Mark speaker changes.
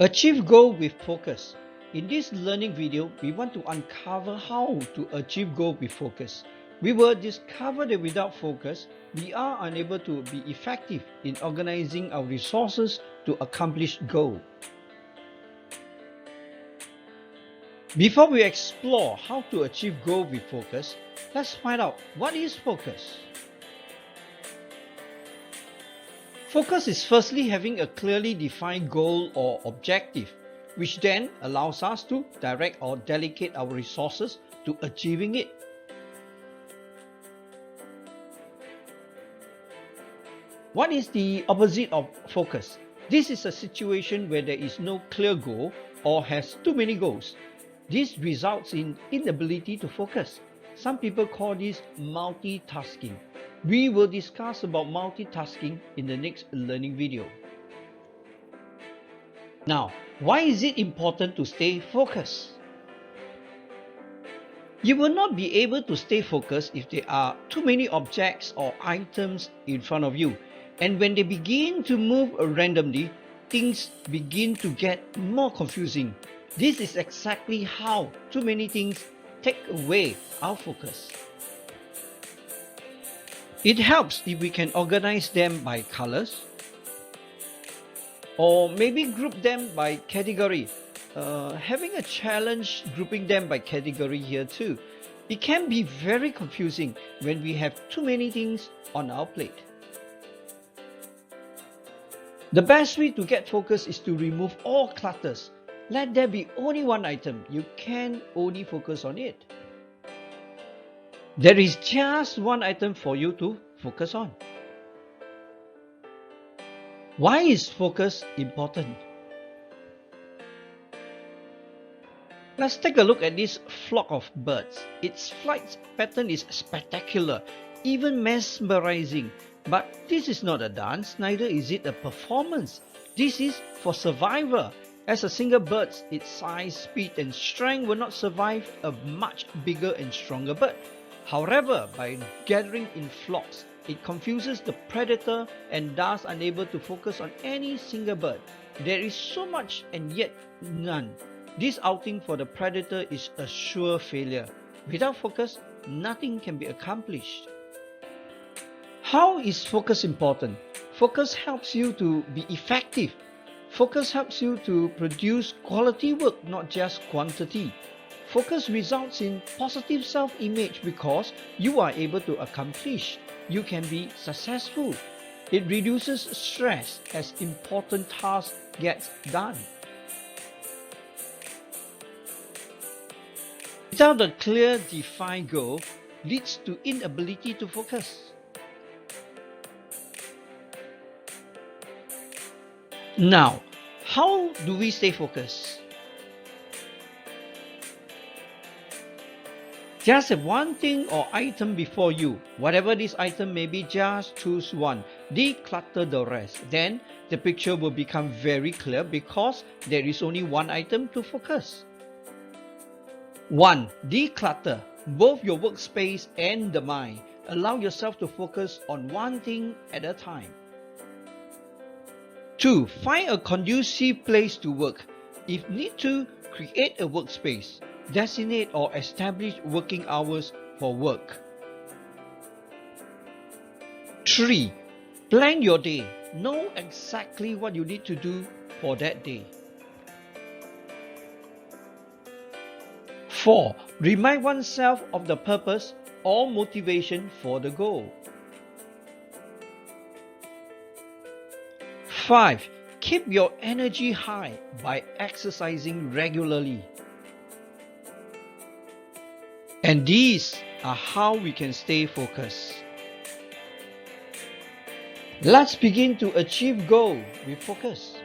Speaker 1: Achieve goal with focus. In this learning video, we want to uncover how to achieve goal with focus. We will discover that without focus, we are unable to be effective in organizing our resources to accomplish goal. Before we explore how to achieve goal with focus, let's find out what is focus. Focus is firstly having a clearly defined goal or objective, which then allows us to direct or delegate our resources to achieving it. What is the opposite of focus? This is a situation where there is no clear goal or has too many goals. This results in inability to focus. Some people call this multitasking. We will discuss about multitasking in the next learning video. Now, why is it important to stay focused? You will not be able to stay focused if there are too many objects or items in front of you. And when they begin to move randomly, things begin to get more confusing. This is exactly how too many things take away our focus. It helps if we can organize them by colors, or maybe group them by category. Having a challenge grouping them by category here too. It can be very confusing when we have too many things on our plate. The best way to get focus is to remove all clutters. Let there be only one item. You can only focus on it. There is just one item for you to focus on. Why is focus important? Let's take a look at this flock of birds. Its flight pattern is spectacular, even mesmerising. But this is not a dance, neither is it a performance. This is for survival. As a single bird, its size, speed and strength will not survive a much bigger and stronger bird. However, by gathering in flocks, it confuses the predator and thus unable to focus on any single bird. There is so much and yet none. This outing for the predator is a sure failure. Without focus, nothing can be accomplished. How is focus important? Focus helps you to be effective. Focus helps you to produce quality work, not just quantity. Focus results in positive self-image because you are able to accomplish. You can be successful. It reduces stress as important tasks get done. Without a clear defined goal, leads to inability to focus. Now, how do we stay focused? Just have one thing or item before you. Whatever this item may be, just choose one. Declutter the rest. Then the picture will become very clear because there is only one item to focus. 1. Declutter both your workspace and the mind. Allow yourself to focus on one thing at a time. 2. Find a conducive place to work. If need to, create a workspace. Designate or establish working hours for work. 3. Plan your day. Know exactly what you need to do for that day. 4. Remind oneself of the purpose or motivation for the goal. 5. Keep your energy high by exercising regularly. And these are how we can stay focused. Let's begin to achieve goal with focus.